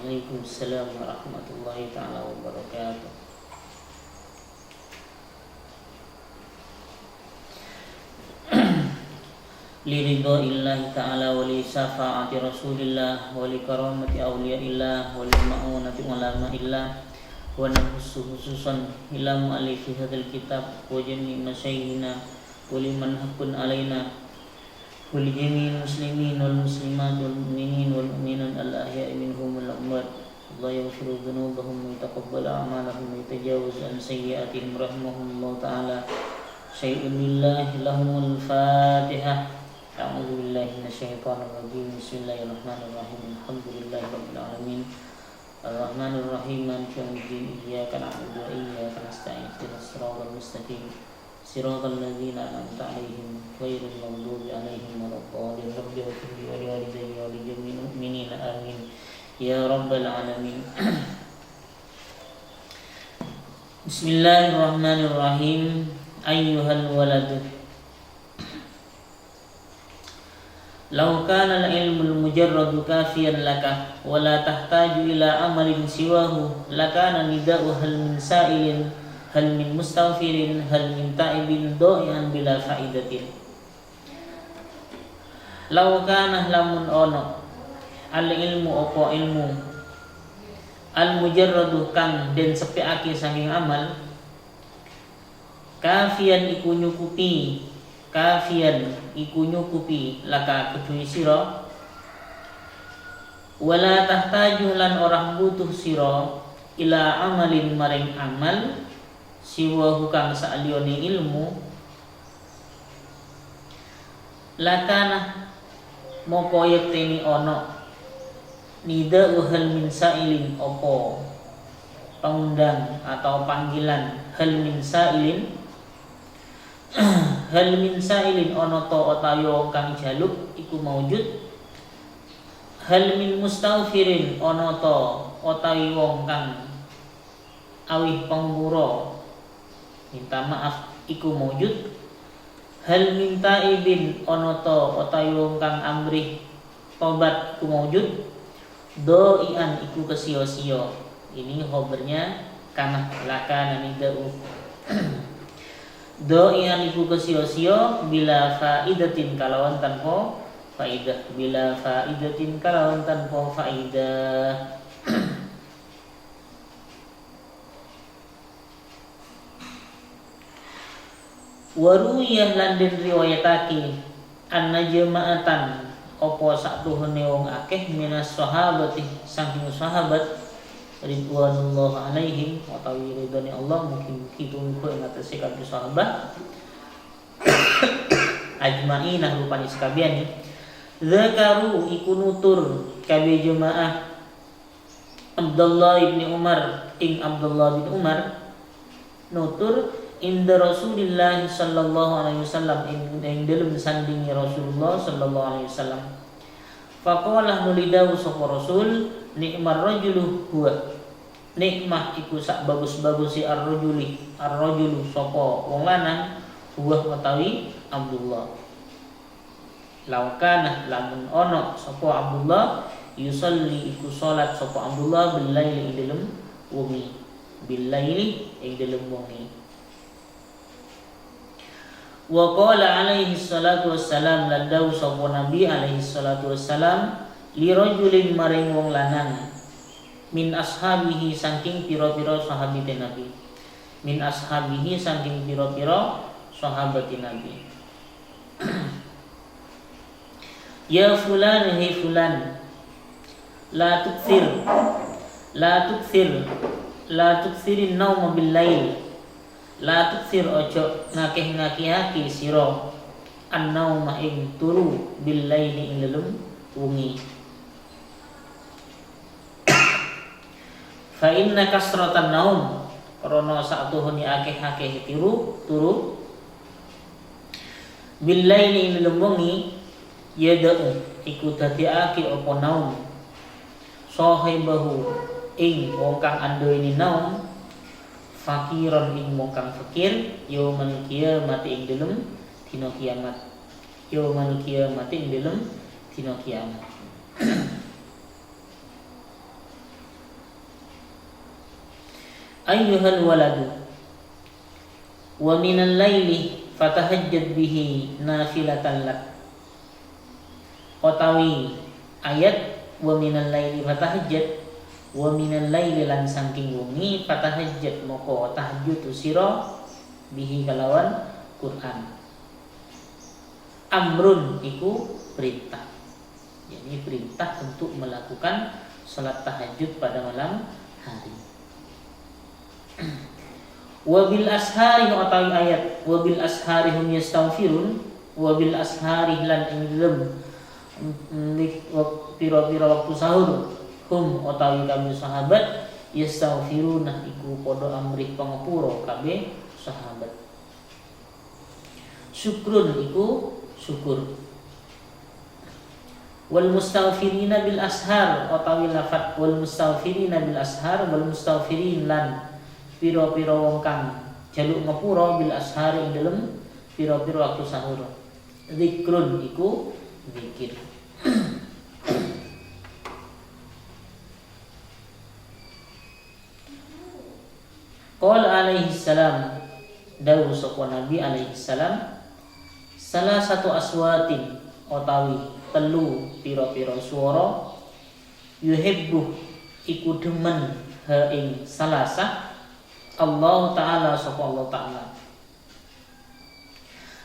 Waalaikumsalam warahmatullahi ta'ala wabarakatuh. Liridho illahi ta'ala wa li syafa'ati rasulillah wa li karamati awliyaillah wa li ma'unati ulama'illah wa nafsu khususan ila mu'alifi hadal kitab wa jami' masyaihina wa liman haqqun alaina wa li jami'il muslimin wal muslimat wal mu'minin wal mu'minun al-ahya'i minhum wal amwat. Allah yaghfiru dhunubahum wa yataqabbal a'malahum wa yatajawaz an sayyi'atihim rahimahumullah ta'ala. Syai'un lillahi lahumul fatihah. A'udzu billahi minasyaitonir rajim. Bismillahirrahmanirrahim. Alhamdulillahi rabbil alamin. Arrahmanir rahim. Maliki yaumiddin. Iyyaka na'budu wa iyyaka nasta'in. Ihdinas siratal mustaqim. Siratal ladzina an'amta 'alaihim ghairil maghdubi 'alaihim waladdallin. Rabbi ighfir li wa li walidayya wa li jami'il mu'minina amin. Ya rabbal alamin. Bismillahirrahmanirrahim. Ayyuhal walad, law kana al-ilmul mujarradu kafiyan laka wa la tahtaju ila amalin siwahu lakana nida'u hal min sa'ilin hal min mustaghfirin hal min ta'ibin do'ian bila fa'idatin. Law kana lamun ono al-ilmu opo ilmu al-mujarradu kang den sepiake saking amal kafian iku nyukupi laka kedui sira wala tahtaju lan orang butuh sira ila amalin maring amal siwa hukang sa'liyone ilmu lakana moko yekteni ono nida hal min sa'ilin opo pengundang atau panggilan hal min sa'ilin hal min sa'ilin ono to otayo kang jaluk iku maujud hal min mustaghfirin ono to otawi wong kang awih pangpura minta maaf iku maujud hal min ta'ibin ono to otawi wong kang amrih tobat iku maujud doian iku kesio-sio. Ini khobarnya kana lakana nidau doian iku kesio-sio bila faidatin kalawan tanpa faidah bila faidatin kalawan tanpa faidah. Waruyah lan den riwayatake anna jama'atan opo sakduhune wong akeh minas sahabati saking sahabat ridwanullah alaihim utawi ridhani Allah mugi-mugi tumeka ing atase kabeh sahabat ajmainah rupane sakabehane zakaru iku nutur kabeh jemaah Abdullah bin Umar ing Abdullah bin Umar nutur inda Rasulillah sallallahu alaihi wasallam ing dalem sandingi Rasulullah sallallahu alaihi wasallam faqala nulidahu sapa Rasul nikmar rajulu huwa nikmah iku sak bagus-bagusi ar-rajulu sapa wong lanang huwa utawi Abdullah laukana lamun ono sapa Abdullah yusalli iku salat sapa Abdullah bil laili ing dalem wengi bil laili ing dalem wengi. Wa qala alaihi salatu wassalam lan dawu sapa Nabi alaihi salatu wassalam li rajulin maring wong lanang min ashabihi saking pira-pira sahabat Nabi min ashabihi saking pira-pira sahabat Nabi ya fulan hi fulan la tuksirin nauma bil lail la tuksir ojo ngakeh-ngakehake sira an-nauma ing turu bil laili ing dalem wengi fa inna kasratan naum krana saktuhune akeh-akeh turu bil laili ing dalem wengi yada'u iku dadiake apa naum sahibahu ing wong kang andhoini naum fakiron ing wong kang fakir yaumul qiyamah ing dalem dina kiamat yaumul qiyamah ing dalem dina kiamat ayyuhal waladu wa minal laili fatahajjad bihi nafilatan lak. Utawi ayat wa minal laili fatahajjad, wa minal laili lan saking wengi fatahajjad moko tahajjud sira bihi kalawan Quran. Amrun iku perintah. Jadi perintah untuk melakukan salat tahajud pada malam hari. Wabil ashari utawi ayat wabil ashari hum yastaghfirun, wabil ashari lan ing dalem pira-pira waktu sahur hum utawi kami sahabat yastaghfiruna iku padha amrih pangapura kabeh sahabat. Syukrun iku syukur. Wal mustaghfirina bil ashar utawi lafat wal mustaghfirina bil ashar wal mustaghfirin lan pira-pira wong kang jaluk ngapura bil ashar ing dalem pira-pira waktu sahur. Zikrun iku zikir. Qala alaihi salam, dawuh sapa Nabi alaihi salam, salah satu aswatin utawi telu pira-pira swara yuhibbu iku demen ha ing salasa Allah taala sapa Allah taala.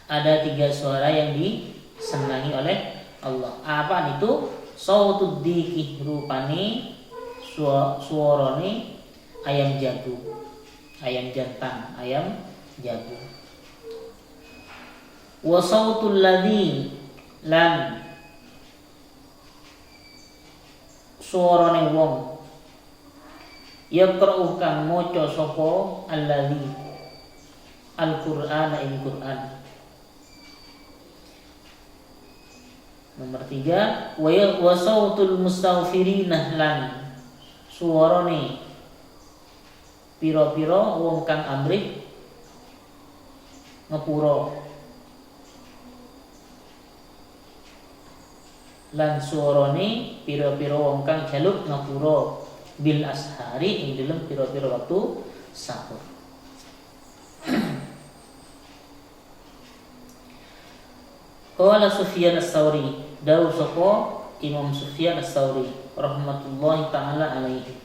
Ada 3 suara yang disenangi oleh Allah. Apa itu? Sautud diki rupane suarane ayam jago, ayam jantan, ayam jago. Wa sautul ladzi lan suarane wong yaqra'u kang maca sapa alladzi Al-Qur'ana ing Qur'an. Nomor 3 wa sautul mustaghfirina lan suarane pira-pira wong kang amrih ngapura, lan suarane pira-pira wong kang jaluk ngapura bil ashari ing dalem pira-pira waktu sahur. Qala Sufyan as-Tsauri, dawuh sapa Imam Sufyan as-Tsauri rahmatullahi taala alaihi.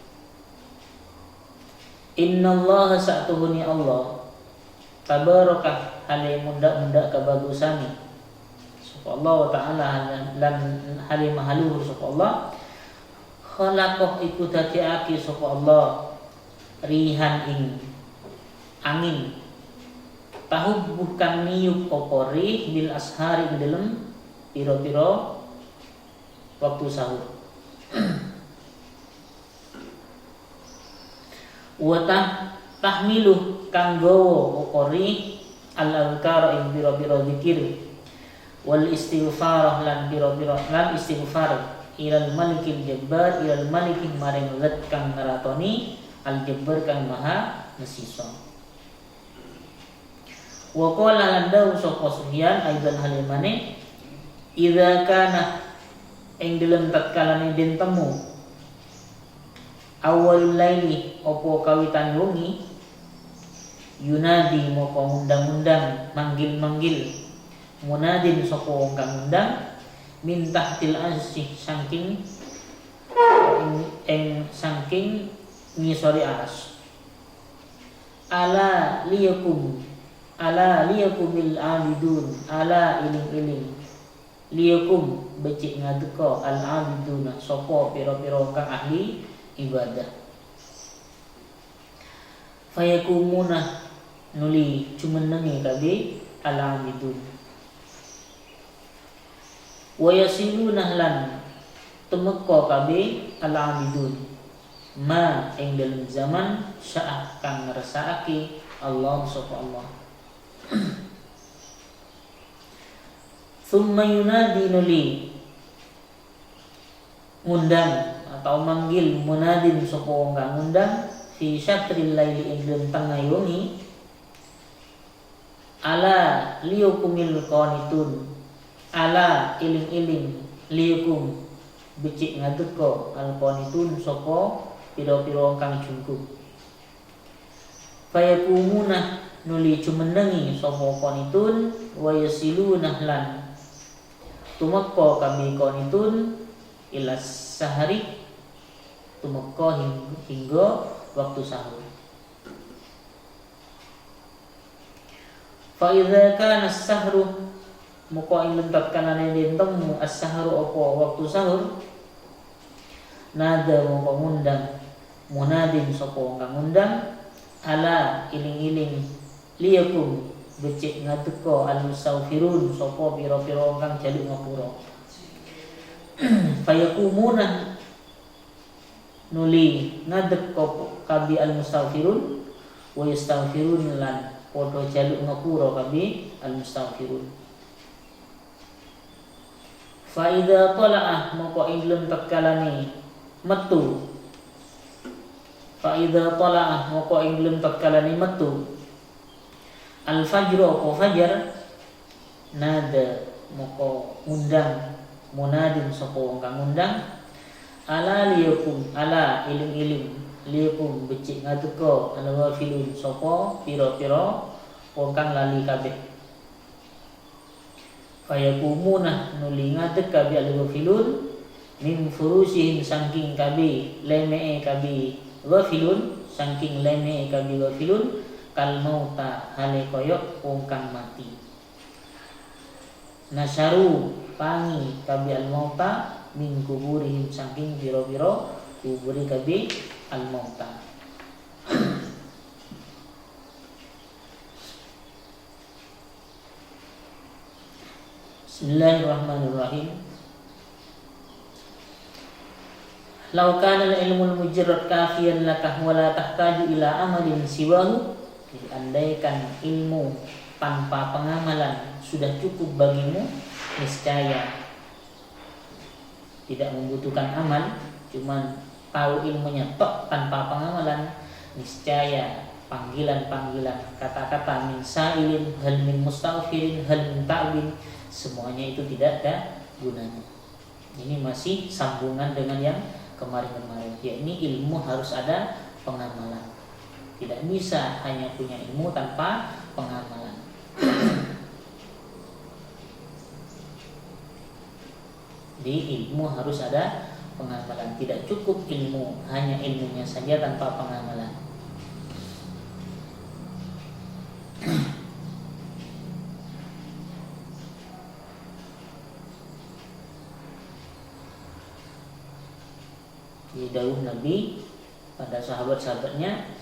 Innallaha sa'tuhuni Allah tabarakah hale munda-munda kabagusane sapa Allah taala lan hale mahaluhur sapa Allah. Khalaqah iku dadiake sapa Allah rihan ing angin tahub bukan niup apa rih bil ashari ing dalem pira-pira waktu sahur. Wa tahmiluh kang gawa apa rih al-azkar ing pira-pira zikir wal istighfar lan pira-pira lan istighfar ilal malikil jabbar ilal malikin maring zat kang ngeratoni al jabbar kang maha ngesisa. Wa qala lan dawu sapa Sufyan aidan halimane idza kana ing dalem tatkalane den temu awal laili apa kawitan wengi yunadi moko ngundang-undang manggil-manggil munadin sapa wong kang ngundang min tahtil arsy saking saking ngisori aras. Ala liyakumil abidun, ala iling-iling liyakum becik ngadeka al abiduna sapa pira-pira kang ahli ibadah. Fayakumuna nuli jumenenge kabeh al abidun. Wa yasiluna lan tumeka kabeh al-abidun ma ing dalem zaman sa'ah kang ngersakake Allah sapa Allah. Summa yunadi nuli ngundang atau manggil munadin sapa wong kang ngundang fi syatril laili ing dalem tengah wengi ala liyukumil qanitun ala iling-iling liyukum becik ngadeka al-qanitun sapa pira-pira kang jungkup. fayakumuna nuli cumenengi sapa qanitun wa yasiluna lan tumekka kami qanitun ila sahari tumekka hingga waktu sahur. Fa idza kana as-sahru moko ing tatkala den temu as-sahru apa waktu sahur nada moko ngundang munadin sapa kang ngundang ala iling-iling liyakum becik ngateko al-musafirun sapa pira-pira kang jaluk ngapura. Fayakumuna nuli ngadek kabi al-musafirun wa yastaghfirun lan padha jaluk ngapura kabi al-musafirun. Fa idza tala'ah moko ilum takalane metu. Fa idza tala'ah moko ilum takalane metu al-fajr apa fajar nada moko undang munadin sapa kang ngundang ala liyakum ala iling-iling liyakum becik ngateka al-ghafilun sapa pira-pira wong kang lali kabeh. Fayakumuna nuli ngadeg kabeh al-ghafilun min furusihim saking kabeh lemee kabeh ghafilun saking lemee kabeh ghafilun kal mauta hale koyok wong kang mati. Nasaru pangi kabeh al-mauta min kuburihim saking pira-pira kuburi kabeh al-mauta. Bismillahirrahmanirrahim. Lau kana al-ilmul mujarrad kafiyan laka wa la tahtaju ila amalin siwahu. Jadi andaikan ilmu tanpa pengamalan sudah cukup bagimu, niscaya tidak membutuhkan amal, cuman tahu ilmunya tok tanpa pengamalan, niscaya panggilan-panggilan kata-kata min sa'ilin hal min mustaghfirin hal min ta'bin semuanya itu tidak ada gunanya. Ini masih sambungan dengan yang kemarin-kemarin, yakni ilmu harus ada pengamalan. Tidak bisa hanya punya ilmu tanpa pengamalan. Jadi ilmu harus ada pengamalan. Tidak cukup ilmu, hanya ilmunya saja tanpa pengamalan. Di dawuh Nabi pada sahabat-sahabatnya,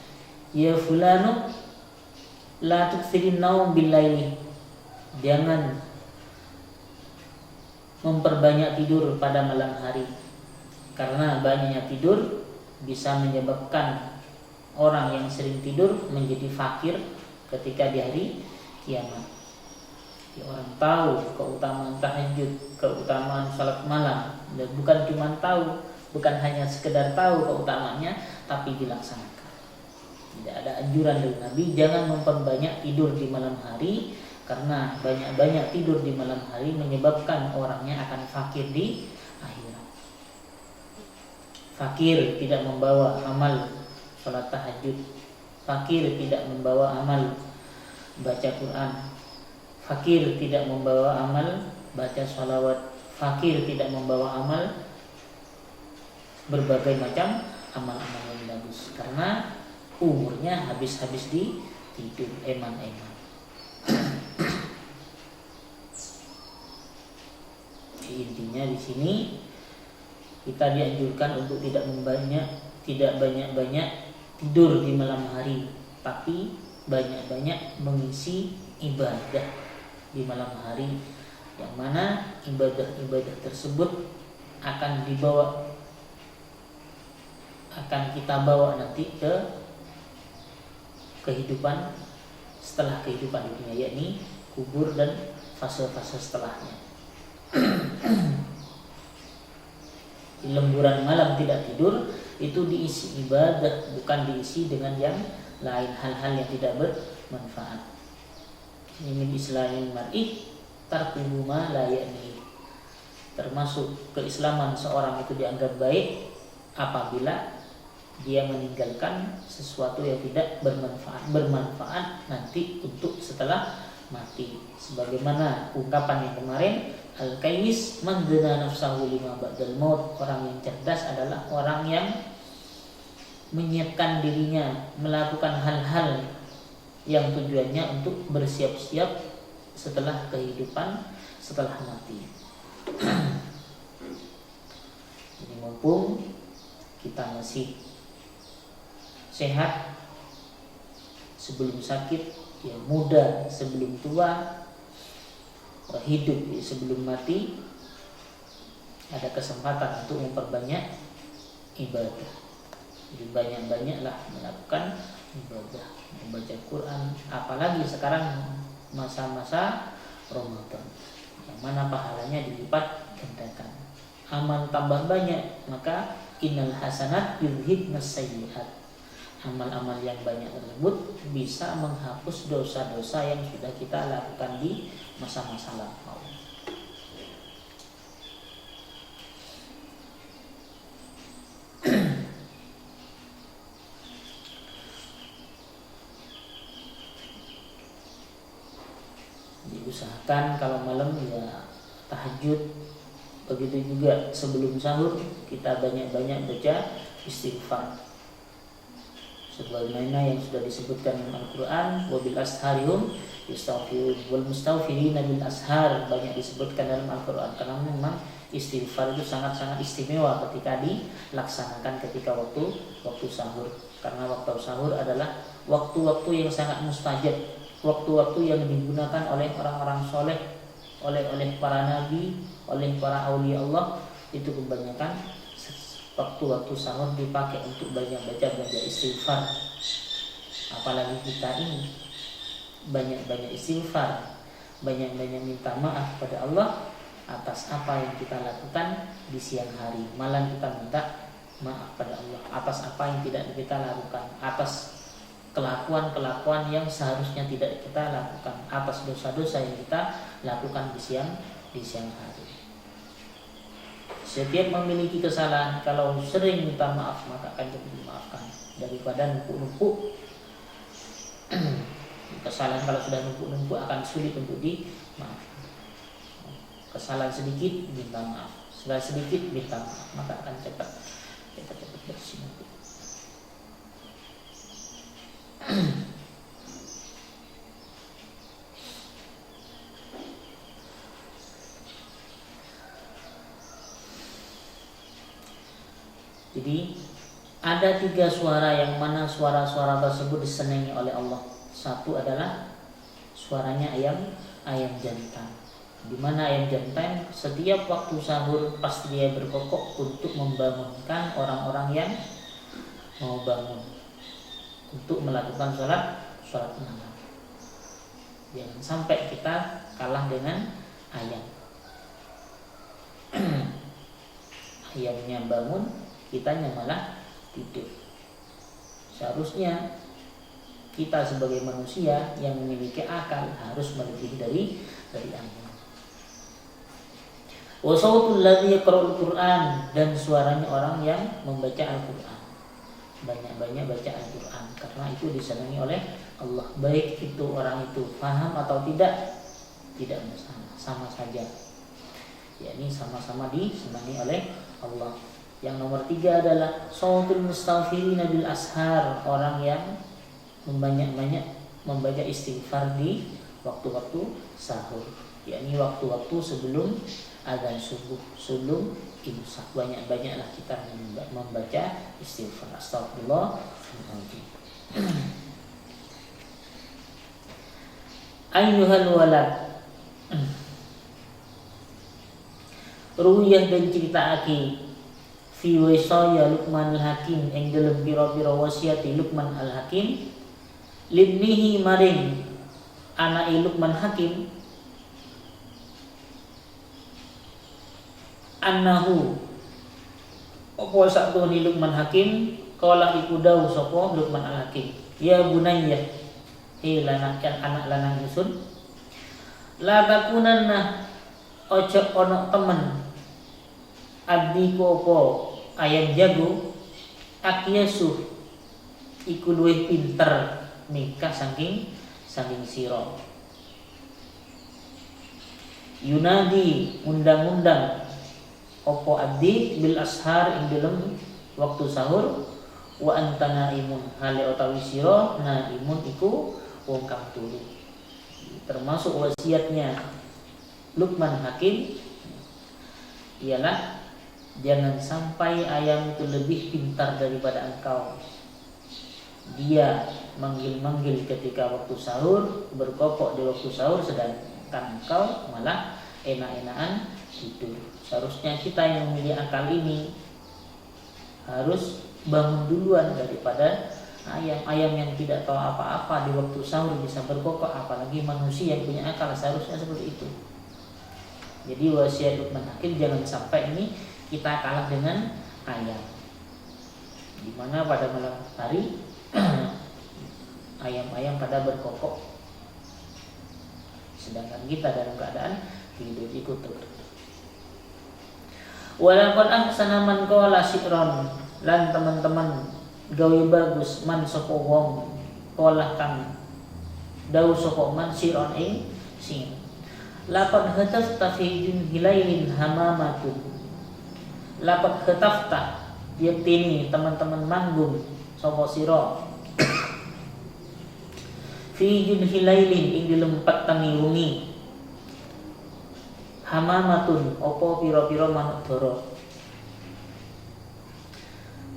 ya fulanu la tuksirin naum billaili, jangan memperbanyak tidur pada malam hari, karena banyaknya tidur bisa menyebabkan orang yang sering tidur menjadi fakir ketika di hari kiamat. Ya, orang tahu keutamaan tahajud, keutamaan salat malam, dan bukan cuma tahu, bukan hanya sekedar tahu keutamaannya, tapi dilaksanakan. Tidak ada anjuran dari Nabi jangan memperbanyak tidur di malam hari, karena banyak-banyak tidur di malam hari menyebabkan orangnya akan fakir di akhirat. Fakir tidak membawa amal salat tahajud, fakir tidak membawa amal baca Quran, fakir tidak membawa amal baca sholawat, fakir tidak membawa amal berbagai macam amal-amal yang bagus, karena umurnya habis-habis di tidur eman-eman. Intinya di sini kita dianjurkan untuk tidak banyak-banyak tidur di malam hari, tapi banyak-banyak mengisi ibadah di malam hari, yang mana ibadah-ibadah tersebut akan kita bawa nanti ke kehidupan setelah kehidupan dunia, yakni kubur dan fase-fase setelahnya. Di lemburan malam tidak tidur itu diisi ibadah, bukan diisi dengan yang lain, hal-hal yang tidak bermanfaat. Ini min islamil mar'i tarkuhu ma la ya'ni. Termasuk keislaman seorang itu dianggap baik apabila dia meninggalkan sesuatu yang tidak bermanfaat nanti untuk setelah mati. Sebagaimana ungkapan yang kemarin, al-kayyis man dana nafsahu lima ba'dal maut. Orang yang cerdas adalah orang yang menyiapkan dirinya melakukan hal-hal yang tujuannya untuk bersiap-siap setelah kehidupan, setelah mati. Jadi mumpung kita masih sehat sebelum sakit, ya muda sebelum tua, hidup sebelum mati, ada kesempatan untuk memperbanyak ibadah. Jadi banyak-banyaklah melakukan ibadah, membaca Quran, apalagi sekarang masa-masa Ramadan yang mana pahalanya dilipat gandakan. Amal tambah banyak, maka innal hasanat yudhibnas sayyi'at. Amal-amal yang banyak tersebut bisa menghapus dosa-dosa yang sudah kita lakukan di masa-masa lampau. Diusahakan kalau malam ya tahajud. Begitu juga sebelum sahur kita banyak-banyak baca istighfar. Sebagaimana yang sudah disebutkan dalam Al-Quran, wabil asharihum yastaghfirun wal mustaghfirina bil ashar, banyak disebutkan dalam Al-Quran karena memang istighfar itu sangat-sangat istimewa ketika dilaksanakan ketika waktu sahur. Karena waktu sahur adalah waktu-waktu yang sangat mustajab, waktu-waktu yang digunakan oleh orang-orang soleh, oleh para nabi, oleh para aulia Allah. Itu kebanyakan waktu-waktu sahur dipakai untuk banyak baca istighfar. Apalagi kita ini banyak-banyak istighfar, banyak-banyak minta maaf pada Allah atas apa yang kita lakukan di siang hari. Malam kita minta maaf pada Allah atas apa yang tidak kita lakukan, atas kelakuan-kelakuan yang seharusnya tidak kita lakukan, atas dosa-dosa yang kita lakukan di siang hari. Setiap memiliki kesalahan, kalau sering minta maaf maka akan dimaafkan daripada numpuk-numpuk. Kesalahan kalau sudah numpuk-numpuk akan sulit untuk dimaafkan. Kesalahan sedikit minta maaf, kesalahan sedikit minta maaf, maka akan cepat bersih. Jadi ada 3 suara yang mana suara-suara tersebut disenangi oleh Allah. Satu adalah suaranya ayam jantan. Di mana ayam jantan setiap waktu sahur pasti dia berkokok untuk membangunkan orang-orang yang mau bangun untuk melakukan sholat malam. Jangan sampai kita kalah dengan ayam. Ayamnya bangun, kitanya malah tidur. Seharusnya kita sebagai manusia yang memiliki akal harus melebihi dari ayam. Wa sautul ladzi yaqra'ul Qur'an, dan suaranya orang yang membaca Al-Qur'an. Banyak-banyak baca Al-Quran karena itu disenangi oleh Allah. Baik itu orang itu paham atau tidak masalah, sama saja. Yakni sama-sama disenangi oleh Allah. Yang nomor 3 adalah sautul mustaghfirina bil ashar, orang yang membanyak-banyak membaca istighfar di waktu-waktu sahur, yakni waktu-waktu sebelum azan subuh, sebelum imsak. Banyak-banyaklah kita membaca istighfar. Astagfirullah. Ayyuhal walad, ruwiyah dan ceritaake fi wasaya Luqman al-Hakim ing dalem pira-pira wasiati Luqman al-Hakim libnihi maring anake Luqman Hakim annahu apa sakdone Luqman Hakim kala iku dawuh sapa Luqman al-Hakim, ya bunayya, lanakan anak lanang ingsun, la takunanna ojo ono temen abdi apa ayam jago Aqyasu iku luwih pinter mingka saking sira. Yunadi undang-undang opo abdi bil ashar ing dalem waktu sahur wa anta naimun hale utawi sira naimun iku wong kang turu. Termasuk wasiatnya Luqman Hakim ialah jangan sampai ayam itu lebih pintar daripada engkau. Dia manggil-manggil ketika waktu sahur, berkokok di waktu sahur, sedangkan engkau malah enak-enakan tidur. Seharusnya kita yang memiliki akal ini harus bangun duluan daripada ayam yang tidak tahu apa-apa di waktu sahur bisa berkokok, apalagi manusia yang punya akal. Seharusnya seperti itu. Jadi wasiat Luqman Hakim jangan sampai ini kita kalah dengan ayam, dimana pada malam hari ayam-ayam pada berkokok, sedangkan kita dalam keadaan tidur ikut terus. Walaqad ahsana man qala syikron, lan teman-teman gawe bagus man sapa wong qala kang dawuh sapa man syikron ing sing. Laqad hatafta fi junhilailin hamamatun, laqad hatafta yaktini teman-teman manggung sapa sira fi junhilailin ing dalem peteng wengi hamamatun opo pira-pira manuk dara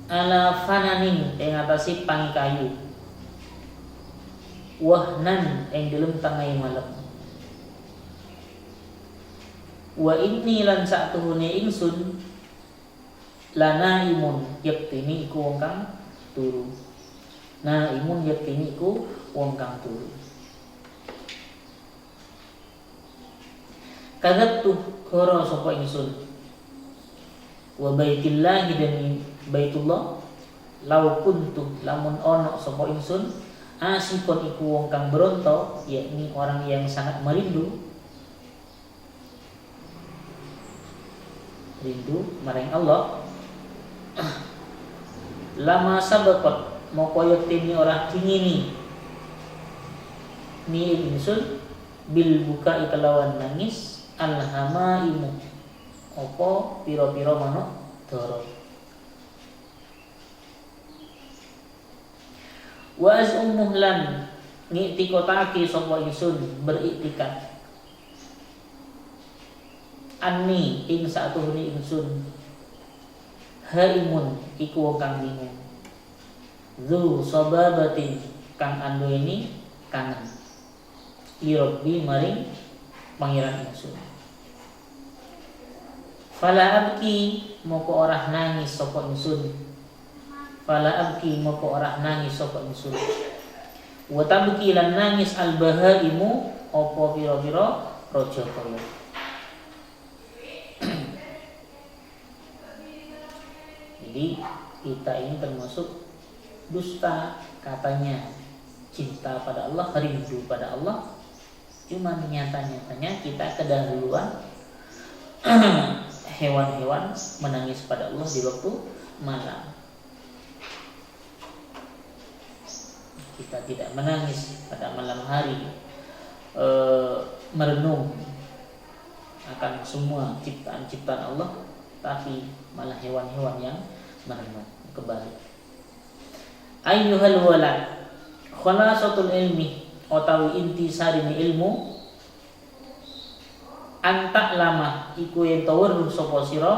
ala fananin ing atase pangi kayu wahnan ing dalem tengahé malam wa inni lan sa'tuhune ingsun lana imun yaktini iku wong kang turu. Nah imun yaktini iku wong kang turu. Kadzabtu koro sapa ingsun wa baitillah dan baitullah lau kuntu lamun ono sapa ingsun asikon iku wong kang beronto, yakni orang yang sangat merindu marang Allah. Lama sabaqat moko yaktini ora kingini ni ingsun bil buka ikalawan nangis alhamaimu opo piro-piro manuk dara. Wa azumuh lan ngiktikotake sapa ingsun beriktikad anni ing satuhune ingsun haimun iku wong kang bingung zu sababatin kang anduweni kangen lirobi maring pangeran ingsun. Fala abki moko ora nangis sapa ingsun, fala abki moko ora nangis sapa ingsun wa tabki lan nangis albahaimu apa pira-pira raja kaya. Jadi kita ini termasuk dusta, katanya cinta pada Allah, rindu pada Allah, cuma nyata-nyatanya kita kedahuluan hewan-hewan menangis pada Allah di waktu malam. Kita tidak menangis pada malam hari, merenung akan semua ciptaan-ciptaan Allah, tapi malah hewan-hewan yang merenung kebalik. Ayyuhal walad khalasatul ilmi utawi inti sarine ilmu antak lama iku yen weruh sapa sira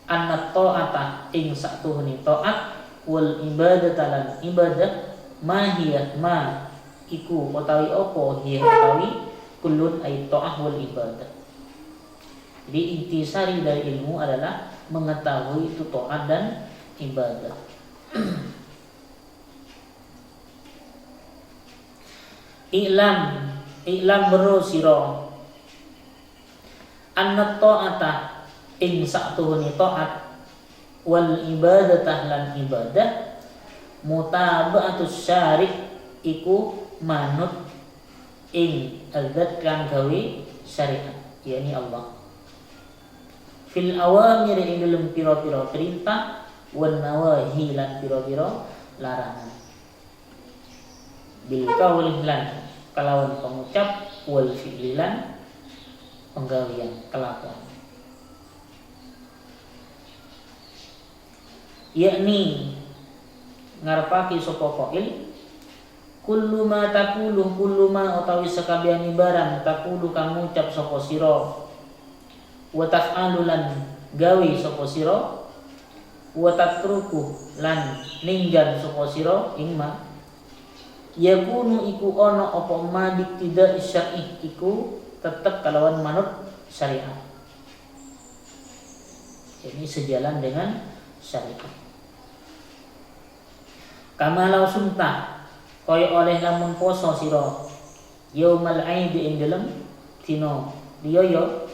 anna ta'ata ing satuhune taat wal ibadata lan ibadah mahiyah ma iku utawi apa hiya utawi kullun ay ta'ah wal ibadah. Jadi intisari dari ilmu adalah mengetahui itu taat dan ibadah. I'lam bero sira anna ta'ata ing satuhune taat wal ibadatah lan ibadah mutaba'atus syari' iku manut ing azat kang gawe syariat, yakni Allah. Fil awamir ing dalem pira-pira perintah wan nawahi lan pira-pira larangan. Bil qauli lan kalawan pengucap wal fi'li lan penggawean kelakuan. Yakni ngarepake sapa qail kullu ma taqulu kullu ma utawi sakabehane barang taqulu kang ngucap sapa sira wa taf'alu lan gawe sapa sira wa tatruku lan ninggal sapa sira ing ma yakunu iku ana apa ma tidak syar'i iku tetep kalawan manut syariat. Ini sejalan dengan syariat. Kamalau sumpah kaya oleh lamun poso sira yaumal aidi ing dalem dina riyaya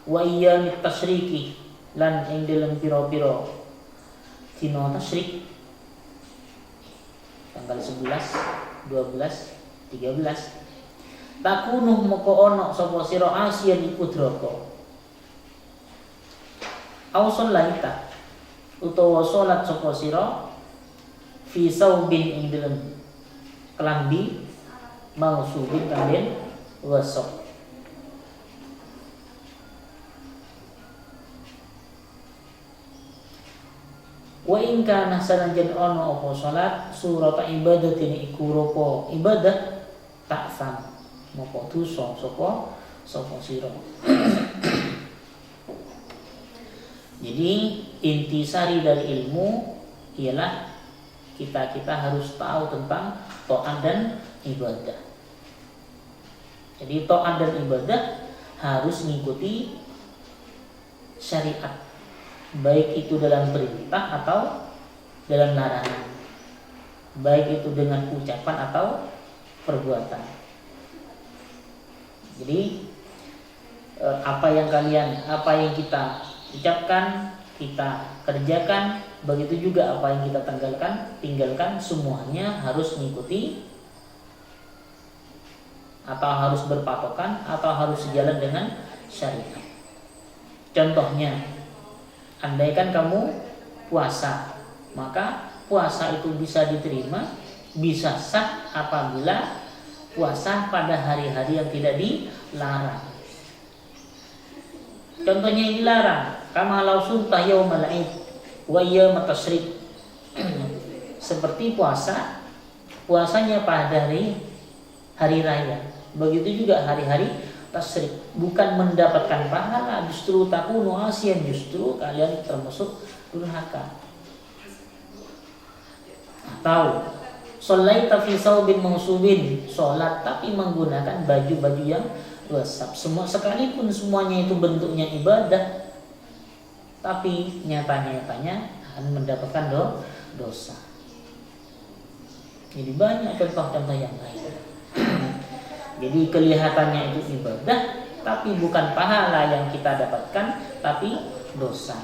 wa ayyamit tasyriki lan ing dalem pira-pira dina tasyrik tanggal 11, 12, 13 takunu moko ana sapa sira asian iku draka ausul laita utawa salat sapa sira fi saubin ing dalem kelambi mausubin kalian wasok. Wa in kana sanajan ana apa salat surat ibadatin iku rupa ibadah taksam moko dosa sapa sira. Jadi intisari dari ilmu ialah kita harus tahu tentang taat dan ibadah. Jadi taat dan ibadah harus mengikuti syariat, baik itu dalam perintah atau dalam larangan, baik itu dengan ucapan atau perbuatan. Jadi apa yang kita ucapkan, kita kerjakan, begitu juga apa yang kita tinggalkan semuanya harus mengikuti atau harus berpatokan atau harus sejalan dengan syariat. Contohnya, andaikan kamu puasa, maka puasa itu bisa diterima, bisa sah apabila puasa pada hari-hari yang tidak dilarang. Contohnya yang dilarang, kama law suntah yaumal aid wa yaumat tasyrik. Seperti puasanya pada hari raya. Begitu juga hari-hari tasyrik, bukan mendapatkan pahala, justru takunu asian, justru kalian termasuk durhaka. Atau sholaita fi saubin mausubin, sholat tapi menggunakan baju-baju yang wasab. Sekalipun semuanya itu bentuknya ibadah, tapi nyatanya akan mendapatkan dosa. Jadi banyak contoh-contoh yang lain. Jadi kelihatannya itu ibadah, tapi bukan pahala yang kita dapatkan, tapi dosa.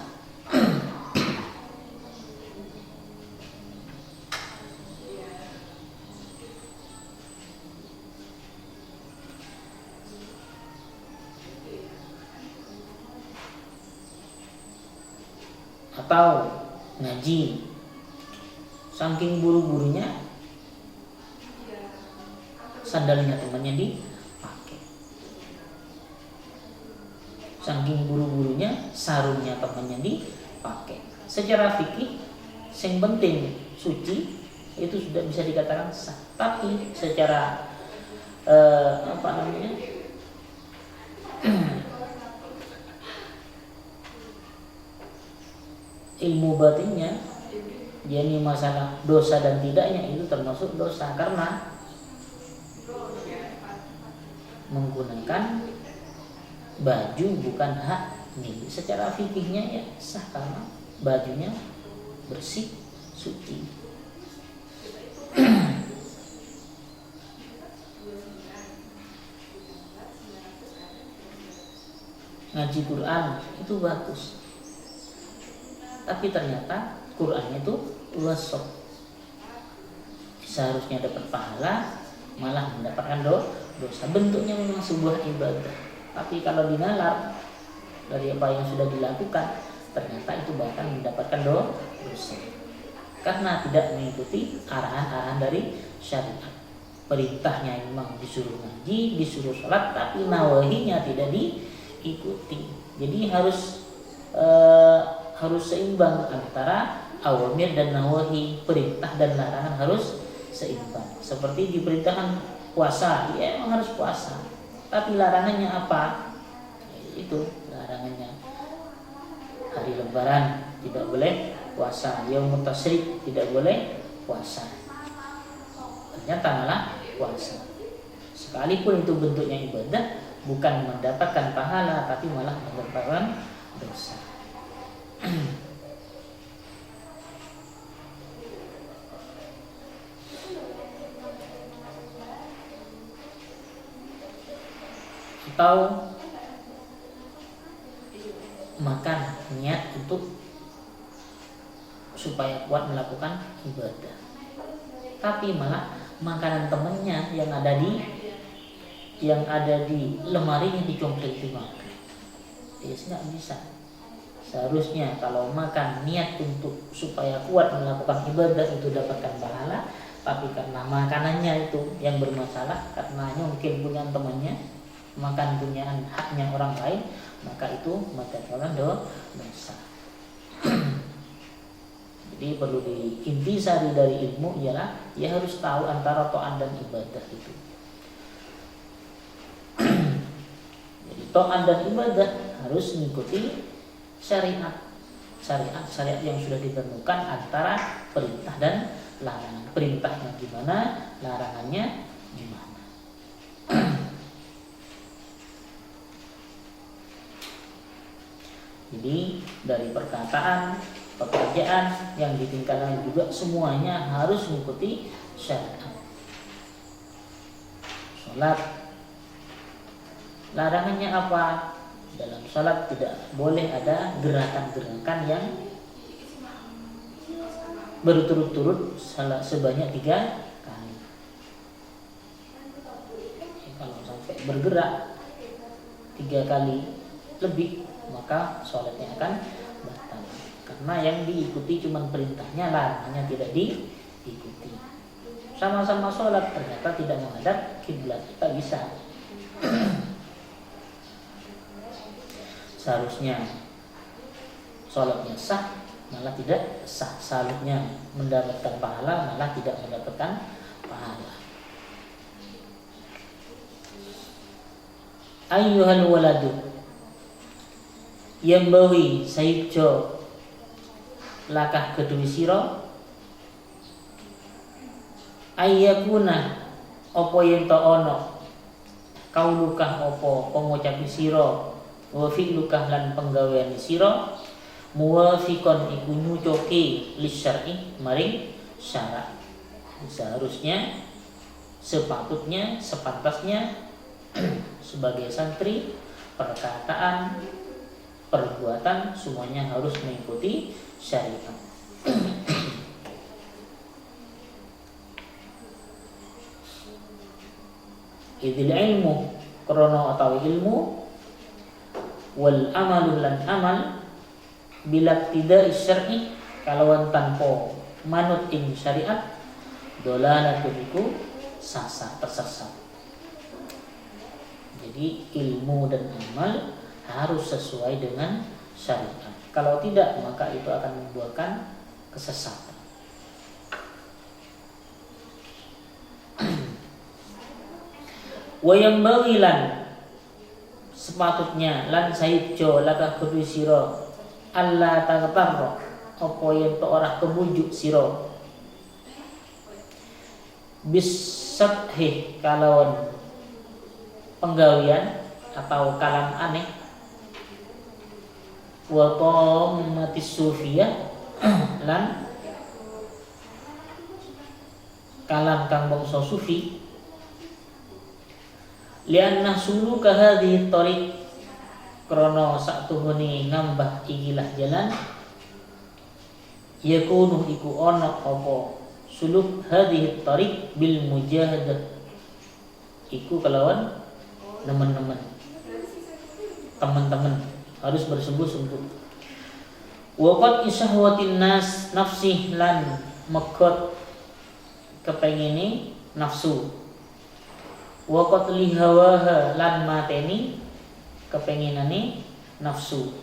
Atau ngaji, saking buru-burunya sandalnya temannya dipakai, saking buru-burunya sarungnya temannya dipakai. Secara fikih yang penting suci itu sudah bisa dikatakan sah, tapi secara ilmu batinnya, yakni masalah dosa dan tidaknya, itu termasuk dosa karena menggunakan baju bukan hak milik. Secara fikihnya ya sah karena bajunya bersih, suci. Ngaji Quran itu bagus, tapi ternyata Qurannya itu wasok, seharusnya dapat pahala malah mendapatkan dosa. Bentuknya memang sebuah ibadah, tapi kalau dinalar dari apa yang sudah dilakukan ternyata itu bahkan mendapatkan dosa karena tidak mengikuti arahan-arahan dari syariat. Perintahnya memang disuruh ngaji, disuruh sholat, tapi nawahinya tidak diikuti. Jadi harus seimbang antara awamir dan nawahi, perintah dan larangan harus seimbang. Seperti diperintahkan puasa, ya memang harus puasa. Tapi larangannya apa? Itu larangannya hari lebaran tidak boleh puasa, yaumut tasyrik tidak boleh puasa. Ternyata malah puasa. Sekalipun itu bentuknya ibadah, bukan mendapatkan pahala tapi malah mendapatkan dosa. Atau makan niat untuk supaya kuat melakukan ibadah, tapi malah makanan temennya yang ada di lemarinya dicongkel dimakan. Ya nggak bisa. Seharusnya kalau makan niat untuk supaya kuat melakukan ibadah itu dapatkan pahala, tapi karena makanannya itu yang bermasalah, karena mungkin punya temannya, makan punyaan haknya orang lain, maka itu mendapatkan dosa. Jadi perlu intisari dari ilmu ialah ia harus tahu antara ta'at dan ibadah itu. Jadi ta'at dan ibadah harus mengikuti syariat yang sudah ditentukan antara perintah dan larangan. Perintahnya gimana, larangannya gimana. Jadi dari perkataan, pekerjaan yang ditingkatkan juga semuanya harus mengikuti syariat. Sholat, larangannya apa? Dalam sholat tidak boleh ada gerakan-gerakan yang berturut-turut sebanyak 3 kali. Kalau sampai bergerak 3 kali lebih, maka sholatnya akan batal. Karena yang diikuti cuma perintahnya, larangannya tidak diikuti. Sama-sama sholat ternyata tidak menghadap kiblat, tak bisa. Seharusnya sholatnya sah, malah tidak sah. Seharusnya mendapatkan pahala, malah tidak mendapatkan pahala. Ayyuhal waladu, yambawi sayibjo lakah kedui siro ayyakuna opo yento ono kaulukah opo pengucapi siro wa fi'lukah lan penggawean siro muwafiqon iku nyucoki lisyar'i maring syarak. Seharusnya, sepatutnya, sepantasnya sebagai santri, perkataan, perbuatan semuanya harus mengikuti syariat. Idil ilmu krono atau ilmu wal amalu lan amal bila tidak syar'i kalawan tanpa manut ing syariat dolalatun iku tersesat. Jadi ilmu dan amal harus sesuai dengan syariat. Kalau tidak, maka itu akan membuahkan kesesatan. Wa yambaghi lan sepatutnya lan saibjo laka kudu sira alla taqtarra apa yen to ora kebujuk sira bisabhi kalawan penggawian atau kalam aneh wa qamati sufiyah lan kalam kang bangsa sufi lianna suluka hadhihi thariq krana saktuhune ngambah ikilah jalan yakunu iku ana apa suluk hadhihi thariq bil mujahadah iku kelawan teman-teman harus bersungguh-sungguh Wa qad isahwatin nas nafsih lan mekot kepengine nafsu. Wa qad lihawaha lan mateni kepenginane nafsu.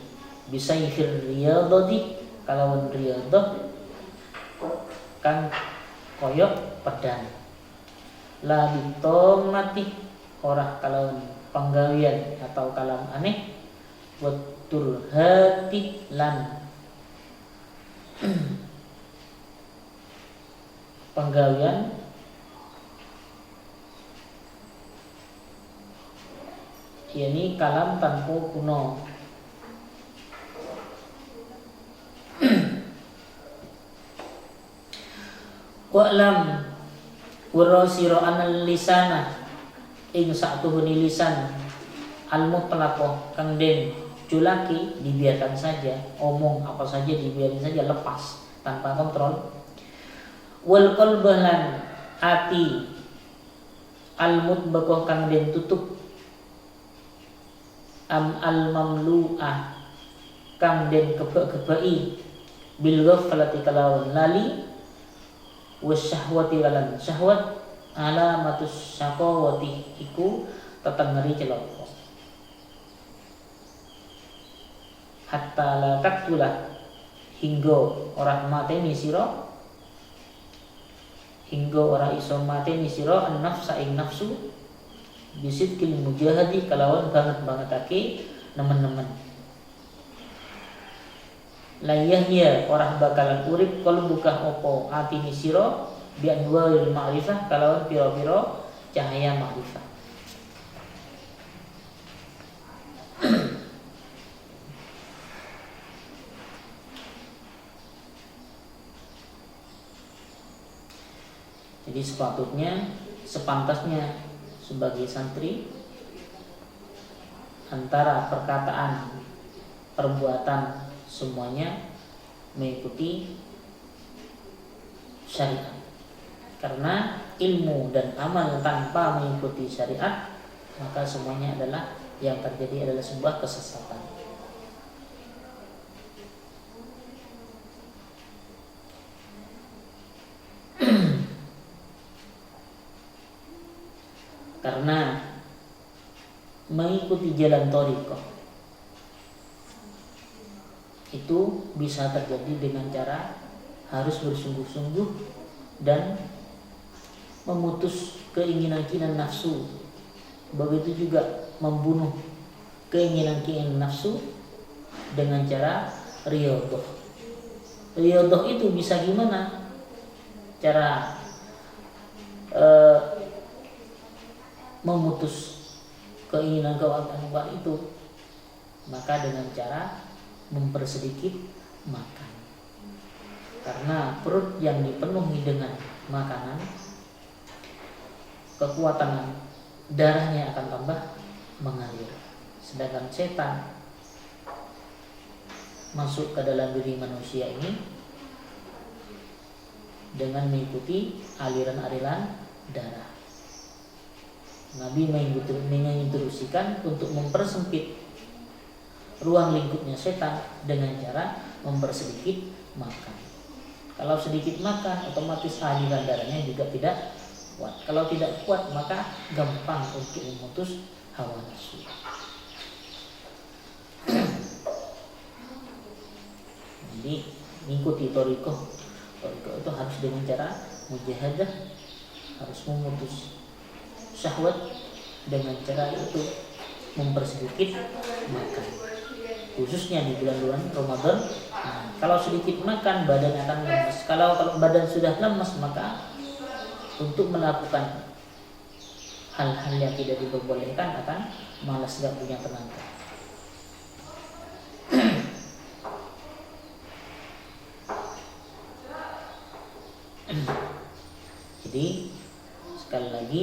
Bisa yifir riyadati kalawan riyadah kan koyok pedang. La bitomati ora kalawan panggawian atau kalam aneh. Watur hati lan penggawian yakni kalam tanpa kuno. Wa'lam warasira anal lisana ing satuhuni lisan al mutlaqah kang den culaki dibiarkan saja, omong apa saja dibiarkan saja, lepas tanpa kontrol. Wal qalbalan ati al mutbaqah kang den tutup, am al mamlu'ah kang den kebak-kebai, bil ghaflati kalawan lali, wasyahwati lan syahwat, alamatus syaqawati iku tetengeri celaka. Hatta la taktulah hingga ora mateni sira, hingga ora iso mateni sira an-nafsa ing nafsu, bisidkil mujahadi kalawan banget-bangetake nemen-nemen. Layahya ora bakalan urip kalbuka opo atini sira bi anwaril ma'rifah kalawan pira-pira cahaya ma'rifah. Jadi sepantasnya sebagai santri antara perkataan, perbuatan semuanya mengikuti syariat. Karena ilmu dan amal tanpa mengikuti syariat, maka semuanya adalah yang terjadi adalah sebuah kesesatan. Karena mengikuti jalan thariqah itu bisa terjadi dengan cara harus bersungguh-sungguh dan memutus keinginan-keinginan nafsu. Begitu juga membunuh keinginan-keinginan nafsu dengan cara riyadhah. Riyadhah itu bisa gimana? Cara memutus keinginan kewalahan itu, maka dengan cara mempersedikit makan. Karena perut yang dipenuhi dengan makanan, kekuatan darahnya akan tambah mengalir. Sedangkan setan masuk ke dalam diri manusia ini dengan mengikuti aliran-aliran darah. Nabi menginstruksikan untuk mempersempit ruang lingkupnya setan dengan cara mempersedikit makan. Kalau sedikit makan, otomatis aliran darahnya juga tidak kuat. Kalau tidak kuat, maka gampang untuk memutus hawa nafsu. Jadi mengikuti thariqah itu harus dengan cara mujahadah, harus memutus syahwat dengan cara itu mempersedikit makan, khususnya di bulan-bulan Ramadan. Kalau sedikit makan badan akan lemas. Kalau badan sudah lemas, maka untuk melakukan hal-hal yang tidak diperbolehkan akan malas, gak punya tenaga. Jadi sekali lagi,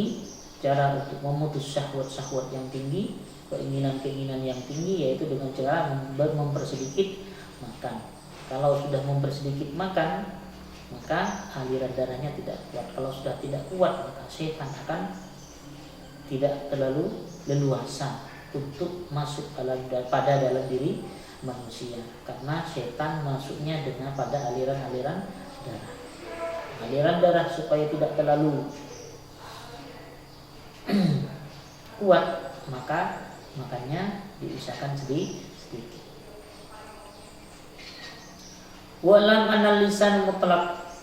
cara untuk memutus syahwat-syahwat yang tinggi, keinginan-keinginan yang tinggi, yaitu dengan cara mempersedikit makan. Kalau sudah mempersedikit makan, maka aliran darahnya tidak kuat. Kalau sudah tidak kuat, maka setan akan tidak terlalu leluasa untuk masuk pada dalam diri manusia, karena setan masuknya dengan pada aliran-aliran darah. Aliran darah supaya tidak terlalu kuat, makanya diusahakan sedikit. Walam anal lisan mutlak.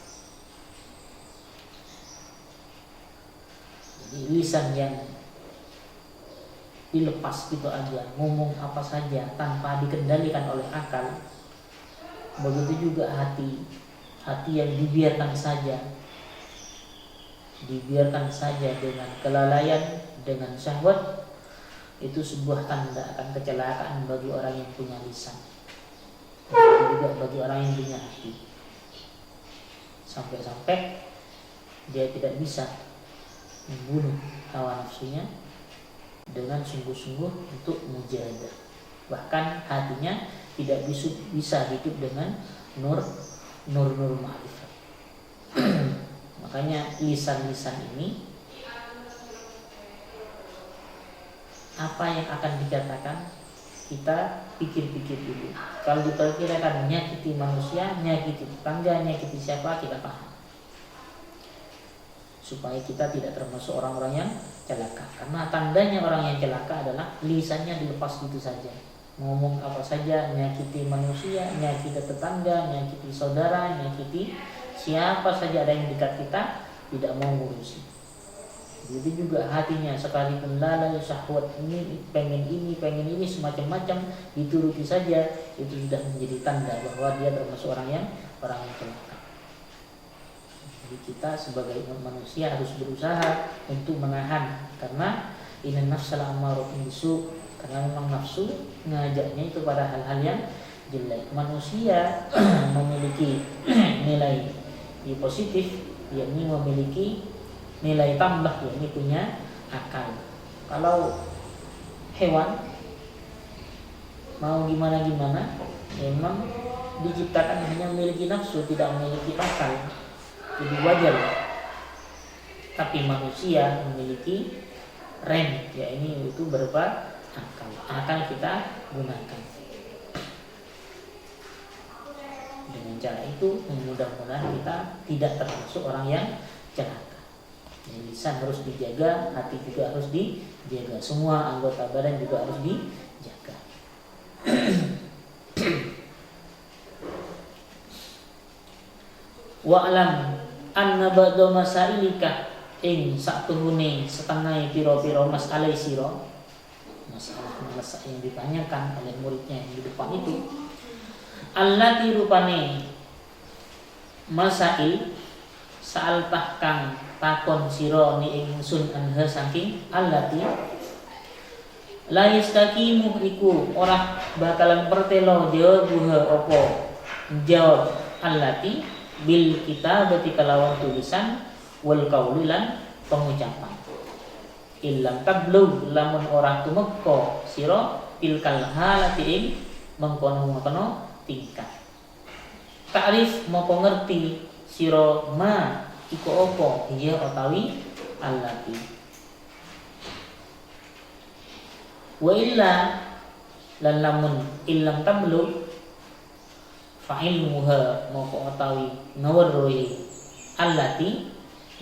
Jadi lisan yang dilepas gitu aja, ngomong apa saja tanpa dikendalikan oleh akal. Begitu juga hati yang dibiarkan saja dengan kelalaian, dengan syahwat, itu sebuah tanda akan kecelakaan bagi orang yang punya lisan. Begitu juga bagi orang yang punya hati. Sampai-sampai dia tidak bisa membunuh hawa nafsunya dengan sungguh-sungguh untuk mujahadah. Bahkan hatinya tidak bisa hidup dengan nur ma'rifat. Makanya lisan-lisan ini, apa yang akan dikatakan, kita pikir-pikir dulu. Kalau diperkirakan menyakiti manusia, menyakiti tetangga, menyakiti siapa, kita paham, supaya kita tidak termasuk orang-orang yang celaka. Karena tandanya orang yang celaka adalah lisannya dilepas gitu saja, ngomong apa saja, menyakiti manusia, menyakiti tetangga, menyakiti saudara, menyakiti siapa saja ada yang dekat kita, tidak mau ngurusi. Jadi juga hatinya, sekalipun lalai syahwat ini, pengen ini, semacam-macam, dituruti saja, itu sudah menjadi tanda bahwa dia termasuk orang yang celaka. Jadi kita sebagai manusia harus berusaha untuk menahan, karena inna nafsal ammaratun bisu, karena memang nafsu ngajaknya itu pada hal-hal yang jelek. Manusia memiliki nilai positif, yakni memiliki nilai tambah, yakni punya akal. Kalau hewan mau gimana memang diciptakan hanya memiliki nafsu, tidak memiliki akal. Jadi wajar. Tapi manusia memiliki rem, ya ini itu berupa akal. Akal kita gunakan. Dengan cara itu mudah-mudahan kita tidak termasuk orang yang celaka. Lisan harus dijaga, hati juga harus dijaga, semua anggota badan juga harus dijaga. Wa'lam anna ba'da masailika ing satuhune setengah piro-piro masalah sira, masalah yang ditanyakan oleh muridnya yang di depan itu, allati rupane masail sa'altah kang takon sira ni ingsun anha saking allati la yastaqimu iku ora bakalan pertelo jawabuha apa jawab allati bil kitabati kalawan tulisan wal qauli lan pengucapan illam tablu lamun ora tumeka sira tilkal halati ing mengkono-mengkono tingkat ta'rif moko ngerti sira ma iku apa iya utawi allati wa illa lan lamun illam tablu fa'ilmuha moko utawi ngaweruhi allati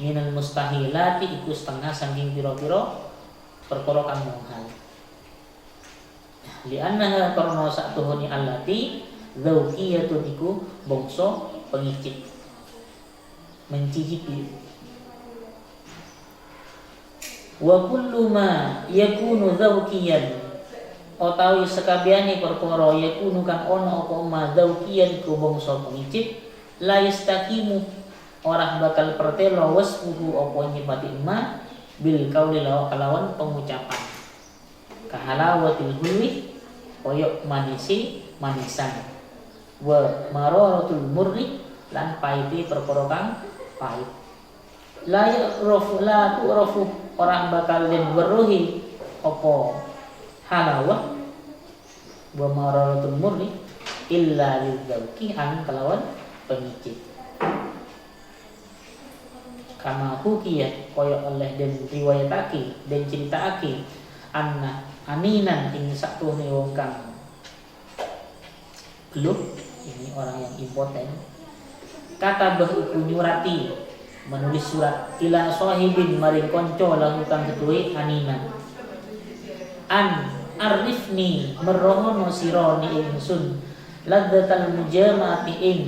minal mustahilati iku setengah saking pira-pira perkara kang muhal li annaha karna satuhuni allati dzauqiyatun iku bangsa pengicip mencicipi wa kullu ma yakunu dzauqiyan utawi sekabehane perkara yakunu kang ana apa ma dzauqiyan ku bangsa pengicip la yastaqimu ora bakal pertelo wasfuhu apa nyifati ma bil qauli kalawan pengucapan kahalawatil hulwi koyok manisan wa mararatul murri lan pahiti perkara kang pahit la tu'rafu orang bakal den weruhi apa halawah wa mararatul murri illa lidzauqi an kalawan pengicip kama hukiyah koyok oleh den riwayatake den critakake anna aninan ing saktuhne wong kang belum, ini orang yang impoten. Kata iku nyurati, menulis surat ila sahibin maring konco lahu kang ketuwe aninan. An arifni merohono sira ni ingsun ladzatal mujamati ing